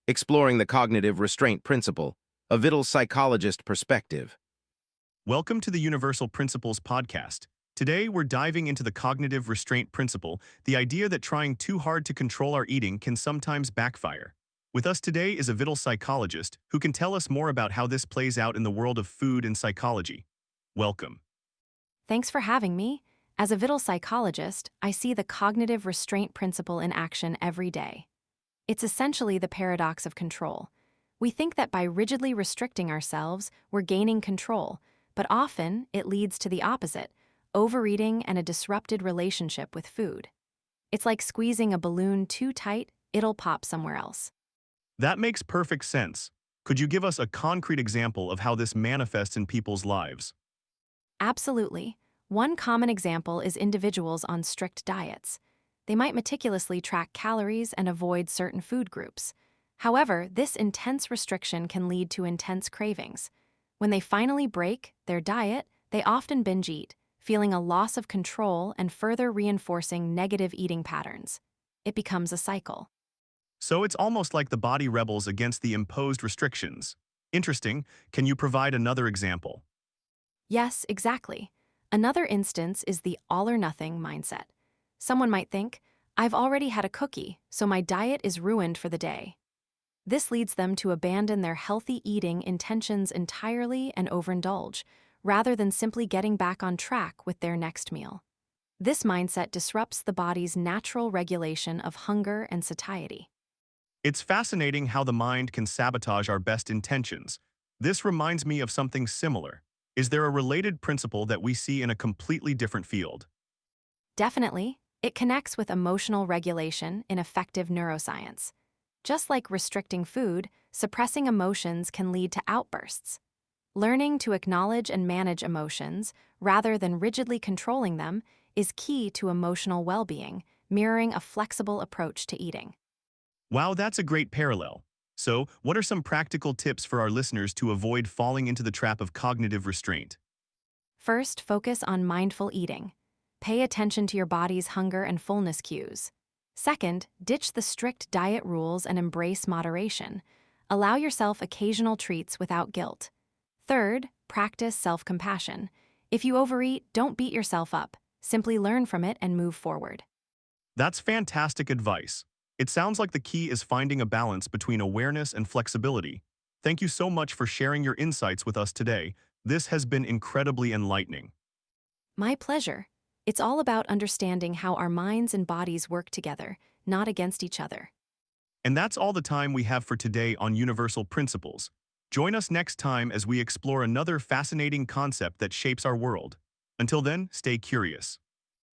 exploring the cognitive restraint principle, a Victual Psychologist perspective. Welcome to the Universal Principles podcast. Today, we're diving into the cognitive restraint principle, the idea that trying too hard to control our eating can sometimes backfire. With us today is a Victual psychologist who can tell us more about how this plays out in the world of food and psychology. Welcome. Thanks for having me. As a Victual psychologist, I see the cognitive restraint principle in action every day. It's essentially the paradox of control. We think that by rigidly restricting ourselves, we're gaining control, but often it leads to the opposite, overeating and a disrupted relationship with food. It's like squeezing a balloon too tight, it'll pop somewhere else. That makes perfect sense. Could you give us a concrete example of how this manifests in people's lives? Absolutely. One common example is individuals on strict diets. They might meticulously track calories and avoid certain food groups. However, this intense restriction can lead to intense cravings. When they finally break their diet, they often binge eat, feeling a loss of control and further reinforcing negative eating patterns. It becomes a cycle. So it's almost like the body rebels against the imposed restrictions. Interesting. Can you provide another example? Yes, exactly. Another instance is the all-or-nothing mindset. Someone might think, I've already had a cookie, so my diet is ruined for the day. This leads them to abandon their healthy eating intentions entirely and overindulge, rather than simply getting back on track with their next meal. This mindset disrupts the body's natural regulation of hunger and satiety. It's fascinating how the mind can sabotage our best intentions. This reminds me of something similar. Is there a related principle that we see in a completely different field? Definitely, it connects with emotional regulation in effective neuroscience. Just like restricting food, suppressing emotions can lead to outbursts. Learning to acknowledge and manage emotions, rather than rigidly controlling them, is key to emotional well-being, mirroring a flexible approach to eating. Wow, that's a great parallel. So, what are some practical tips for our listeners to avoid falling into the trap of cognitive restraint? First, focus on mindful eating. Pay attention to your body's hunger and fullness cues. Second, ditch the strict diet rules and embrace moderation. Allow yourself occasional treats without guilt. Third, practice self-compassion. If you overeat, don't beat yourself up. Simply learn from it and move forward. That's fantastic advice. It sounds like the key is finding a balance between awareness and flexibility. Thank you so much for sharing your insights with us today. This has been incredibly enlightening. My pleasure. It's all about understanding how our minds and bodies work together, not against each other. And that's all the time we have for today on Universal Principles. Join us next time as we explore another fascinating concept that shapes our world. Until then, stay curious.